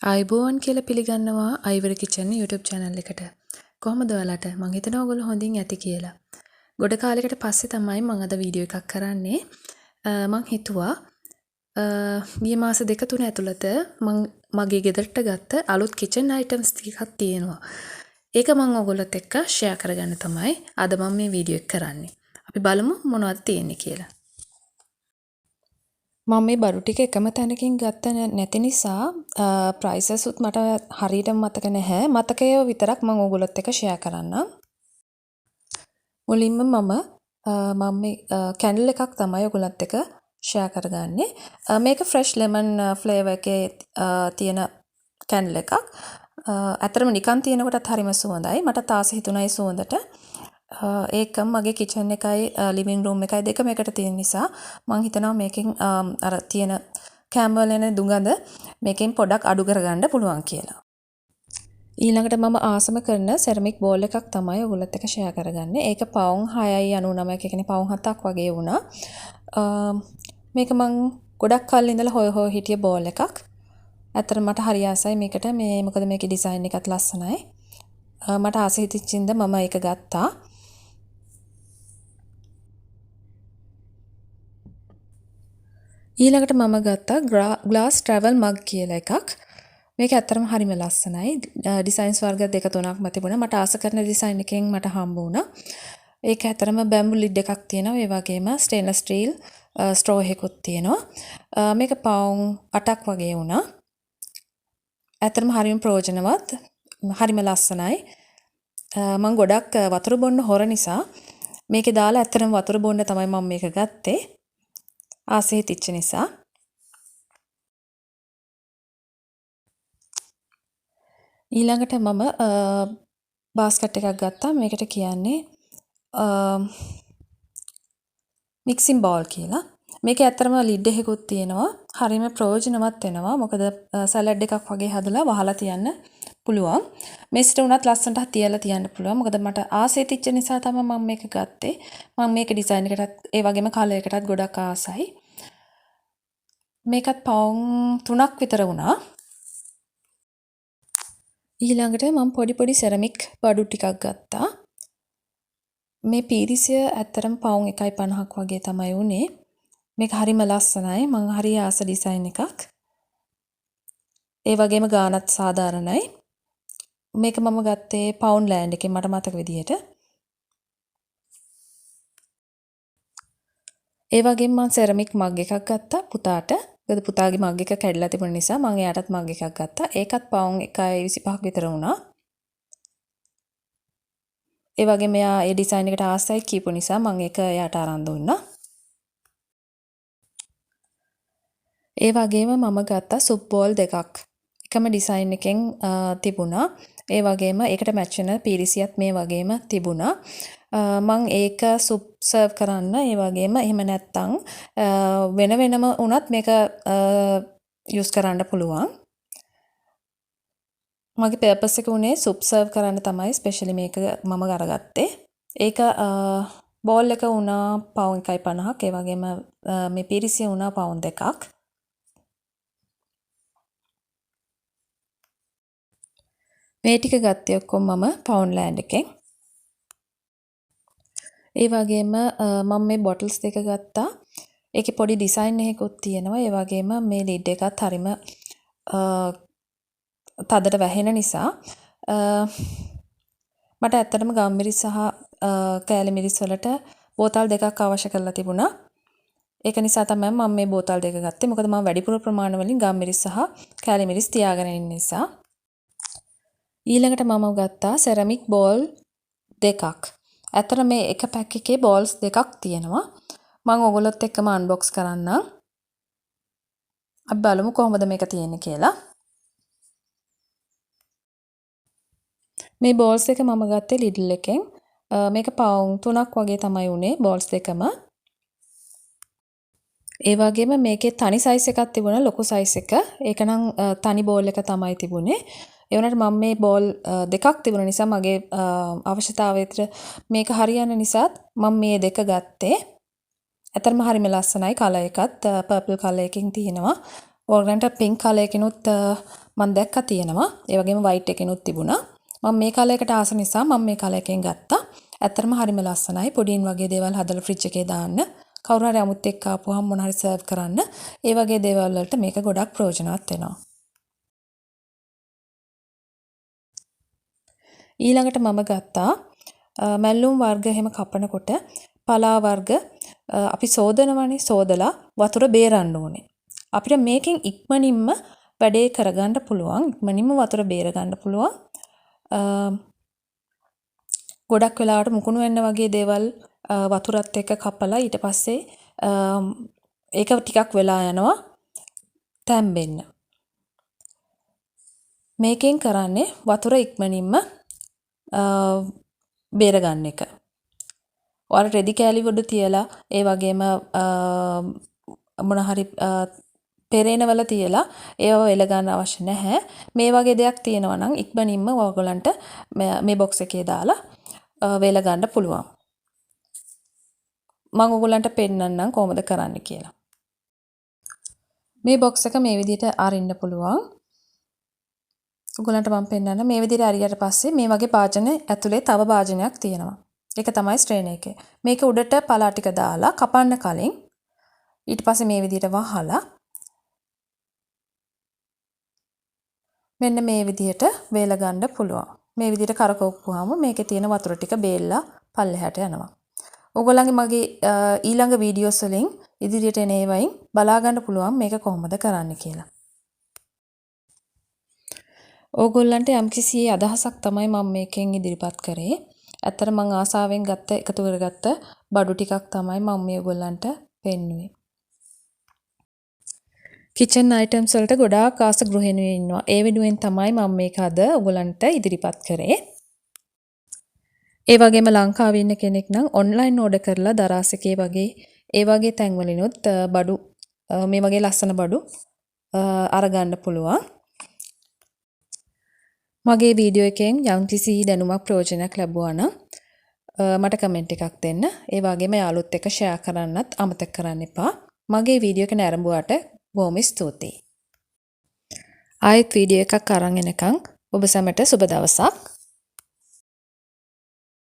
ආයිබෝවන් කියලා පිළිගන්නවා Ivor kitchen YouTube channel එකට. කොහොමද ඔයාලට? මං හිතනවා ඔයගොල්ලෝ හොඳින් ඇති කියලා. ගොඩ කාලයකට පස්සේ තමයි මං අද වීඩියෝ එකක් කරන්නේ. මං හිතුවා ගිය මාස 2-3 ඇතුළත මං මගේ ගෙදරට ගත්ත අලුත් කිචන් අයිටම්ස් ටිකක් තියෙනවා. ඒක මං ඔයගොල්ලොත් එක්ක ෂෙයා කරගන්න තමයි අද මම මේ වීඩියෝ එක කරන්නේ. අපි බලමු මොනවද තියෙන්නේ කියලා. මම මේ බඩු ටික එකම තැනකින් ගත්ත නැති නිසා ප්‍රයිසස් උත් මට හරියට මතක නැහැ. මතකය විතරක් මම ඕගොල්ලොත් එක්ක ෂෙයා කරන්නම්. මුලින්ම මම මේ කැන්ඩල් එකක් තමයි ඔයගොල්ලොත් එක්ක ෂෙයා කරගන්නේ. මේක ෆ්‍රෙෂ් ලෙමන් ෆ්ලේවර් එකේ තියෙන කැන්ඩල් එකක්. ඇත්තටම නිකන් තියෙනකොටත් හරිම සුවඳයි. මට තාස හිතුණයි සුවඳට. ඒක මගේ කිචන් එකයි ලිවිං රූම් එකයි දෙකම එකට තියෙන නිසා මම හිතනවා මේකෙන් අර තියෙන කැම්බල් එන දුගඳ මේකෙන් පොඩක් අඩු කරගන්න පුළුවන් කියලා. ඊළඟට මම ආසම කරන සෙරමික් බෝල් එකක් තමයි ඔයගොල්ලොත් එක්ක ෂෙයා කරගන්නේ. ඒක පවුන් 6.99 ඒ කියන්නේ පවුන් 7ක් වගේ වුණා. මේක මම ගොඩක් කල් ඉඳලා හොය හිටිය බෝල් එකක්. ඇත්තට මට හරි ආසයි මේකට. මොකද මේකේ ඩිසයින් එකත් ලස්සනයි. මට ආස හිතිච්චින්ද මම ඒක ගත්තා. ඊළඟට මම ගත්තා ග්ලාස් ට්‍රැවල් මග් කියලා එකක්. මේක ඇත්තටම හරිම ලස්සනයි. ඩිසයින්ස් වර්ග 2-3ක්ම තිබුණා. මට ආස කරන ඩිසයින් එකෙන් මට හම්බ වුණා. ඒක ඇත්තටම බැම්බු ලිඩ් එකක් තියෙනවා. ඒ වගේම ස්ටේන්ලස් ස්ටීල් ස්ට්‍රෝ එකකුත් තියෙනවා. මේක පවුන් 8ක් වගේ වුණා. ඇත්තටම හරිම ප්‍රයෝජනවත්. හරිම ලස්සනයි. මම ගොඩක් වතුර බොන්න හොර නිසා මේකේ දාලා ඇත්තටම වතුර බොන්න තමයි මම මේක ගත්තේ. ආසේ තිච්ච නිසා. ඊළඟට මම බාස්කට් එකක් ගත්තා. මේකට කියන්නේ මික්සින් බෝල් කියලා. මේකේ ඇත්තටම ලිඩ් එකකුත් තියෙනවා. හරිම ප්‍රයෝජනවත් වෙනවා. මොකද සලාඩ් එකක් වගේ හදලා වහලා තියන්න පුළුවන්. මේකට උනත් ලස්සනට තියලා තියන්න පුළුවන්. මොකද මට ආසේ තිච්ච නිසා තමයි මම මේක ගත්තේ. මම මේක ඩිසයින් එකටත් ඒ වගේම කලර් එකටත් ගොඩක් ආසයි. මේකත් පවුන් 3ක් විතර වුණා. ඊළඟට මම පොඩි සෙරමික් බඩු ටිකක් ගත්තා. මේ පීරිසිය ඇත්තටම පවුන් 1.50ක් වගේ තමයි උනේ. මේක හරිම ලස්සනයි. මම හරි ආස ඩිසයින් එකක්. ඒ වගේම ගානත් සාධාරණයි. මේක මම ගත්තේ පවුන් ලෑන්ඩ් එකෙන් මට මතක විදිහට. ඒ වගේම මම සෙරමික් මග් එකක් ගත්තා පුතාට. මොකද පුතාගේ මග් එක කැඩලා තිබුණ නිසා මම එයාටත් මග් එකක් ගත්තා. ඒකත් පවුන් 1.25ක් විතර වුණා. ඒ වගේම එයා ඒ ඩිසයින් එකට ආසයි කියපු නිසා මම ඒක එයාට අරන් දුන්නා. ඒ වගේම මම ගත්තා සුප් බෝල් දෙකක්. එකම ඩිසයින් එකෙන් තිබුණා. ඒ වගේම ඒකට මැච් වෙන පීරිසියත් මේ වගේම තිබුණා. මම ඒක සුප් සර්ව් කරන්න ඒ වගේම එහෙම නැත්තම් වෙනම වුණත් මේක යූස් කරන්න පුළුවන්. මගේ පර්පස් එක උනේ සුප් සර්ව් කරන්න තමයි ස්පෙෂලි මේක මම අරගත්තේ. ඒක බෝල් එක වුණා පවුන් 1.50ක්. ඒ වගේම මේ පීරිසිය වුණා පවුන් 2ක්. මේ ටික ගත්තේ ඔක්කොම මම පවුන් ලෑන්ඩ් එකෙන්. ඒ වගේම මම මේ බොටල්ස් දෙක ගත්තා. ඒකේ පොඩි ඩිසයින් එකකුත් තියෙනවා. ඒ වගේම මේ ලිඩ් එකත් හරිම තදට වැහෙන නිසා මට ඇත්තටම ගම්මිරිස් සහ කෑලි මිරිස් වලට බෝතල් දෙකක් අවශ්‍ය කරලා තිබුණා. ඒක නිසා තමයි මම මේ බෝතල් දෙක ගත්තේ. මොකද මම වැඩිපුර ප්‍රමාණ වලින් ගම්මිරිස් සහ කෑලි මිරිස් තියාගෙන ඉන්න නිසා. ඊළඟට මම ගත්තා සෙරමික් බෝල් දෙකක්. ඇත්තට මේ එක පැක් එකේ බෝල්ස් දෙකක් තියෙනවා. මම ඔයගොල්ලොත් එක්කම අන්බොක්ස් කරන්නම්. අපි බලමු කොහොමද මේක තියෙන්නේ කියලා. මේ බෝල්ස් එක මම ගත්තේ ලිඩල් එකෙන්. මේක පවුන් 3ක් වගේ තමයි උනේ බෝල්ස් දෙකම. ඒ වගේම මේකේ තනි සයිස් එකක් තිබුණා ලොකු සයිස් එක. ඒක නම් තනි බෝල් එක තමයි තිබුණේ. ඒ වුණාට මම මේ බෝල් දෙකක් තිබුණ නිසා මගේ අවශ්‍යතාවයට මේක හරියන නිසාත් මම මේ දෙක ගත්තේ. ඇත්තටම හරිම ලස්සනයි කලර් එකත් පර්පල් කලර් එකකින් තියෙනවා. ඕගලන්ට පින්ක් කලර් එකකිනුත් මම දැක්කා තියෙනවා. ඒ වගේම white එකෙනුත් තිබුණා. මම මේ කලර් එකට ආස නිසා මම මේ කලර් එකෙන් ගත්තා. ඇත්තටම හරිම ලස්සනයි. පොඩින් වගේ දේවල් හදලා ෆ්‍රිජ් එකේ දාන්න. කවුරු හරි අමුත් එක්ක ආපුවාම මොන හරි සර්ව් කරන්න. ඒ වගේ දේවල් වලට මේක ගොඩක් ප්‍රයෝජනවත් වෙනවා. ඊළඟට මම ගත්තා මැල්ලුම් වර්ග එහෙම කපනකොට පලා වර්ග අපි සෝදනවනේ සෝදලා වතුර බේරන්න ඕනේ. අපිට මේකෙන් ඉක්මනින්ම වැඩේ කරගන්න පුළුවන්. ඉක්මනින්ම වතුර බේර ගන්න පුළුවන්. ගොඩක් වෙලාවට මුකුණු වෙන්න වගේ දේවල් වතුරත් එක්ක කපලා ඊට පස්සේ ඒක ටිකක් වෙලා යනවා තැම්බෙන්න. මේකෙන් කරන්නේ වතුර ඉක්මනින්ම බේරගන්න එක. ඔයාලා රෙදි කෑලි වඩු තියලා ඒ වගේම මොන හරි පෙරේනවල තියලා ඒව වෙල ගන්න අවශ්‍ය නැහැ. මේ වගේ දෙයක් තියෙනවා නම් ඉක්මනින්ම ඔයගොල්ලන්ට මේ බොක්ස් එකේ දාලා වෙල ගන්න පුළුවන්. මම ඔයගොල්ලන්ට පෙන්නන්නම් කොහොමද කරන්න කියලා. මේ බොක්ස් එක මේ විදිහට අරින්න පුළුවන්. ඔයගොල්ලන්ට මම පෙන්නන්න මේ විදිහට අරියට පස්සේ මේ වගේ භාජන ඇතුලේ තව භාජනයක් තියෙනවා. ඒක තමයි ස්ට්‍රේනර් එකේ. මේක උඩට පලා ටික දාලා කපන්න කලින් ඊට පස්සේ මේ විදිහට වහලා මෙන්න මේ විදිහට වේල ගන්න පුළුවන්. මේ විදිහට කරකවපුවාම මේකේ තියෙන වතුර ටික බේල්ලා පල්ලෙහාට යනවා. ඔයගොල්ලන්ගේ මගේ ඊළඟ වීඩියෝස් වලින් ඉදිරියට එන ඒවායින් බලා ගන්න පුළුවන් මේක කොහොමද කරන්න කියලා. ඕගොල්ලන්ට යම්කිසි අදහසක් තමයි මම මේකෙන් ඉදිරිපත් කරේ. ඇත්තට මම ආසාවෙන් එකතු කරගත්ත බඩු ටිකක් තමයි මම මේ ඔයගොල්ලන්ට පෙන්නුවේ. කිචන් අයිටම්ස් වලට ගොඩාක් ආස ගෘහිණියෝ ඉන්නවා. ඒ වෙනුවෙන් තමයි මම මේක අද ඔයගොල්ලන්ට ඉදිරිපත් කරේ. ඒ වගේම ලංකාවේ ඉන්න කෙනෙක් නම් ඔන්ලයින් ඕඩර් කරලා දරාස් එකේ වගේ ඒ වගේ තැන්වලිනුත් බඩු මේ වගේ ලස්සන බඩු අරගන්න පුළුවන්. මගේ වීඩියෝ එකෙන් යම්කිසි දැනුමක් ප්‍රයෝජනයක් ලැබුවා නම් මට කමෙන්ට් එකක් දෙන්න. ඒ වගේම යාළුවොත් එක්ක ෂෙයා කරන්නත් අමතක කරන්න එපා. මගේ වීඩියෝ එක නැරඹුවාට බොහොම ස්තුතියි. ආයෙත් වීඩියෝ එකක් අරන් එනකන් ඔබ සැමට සුබ දවසක්.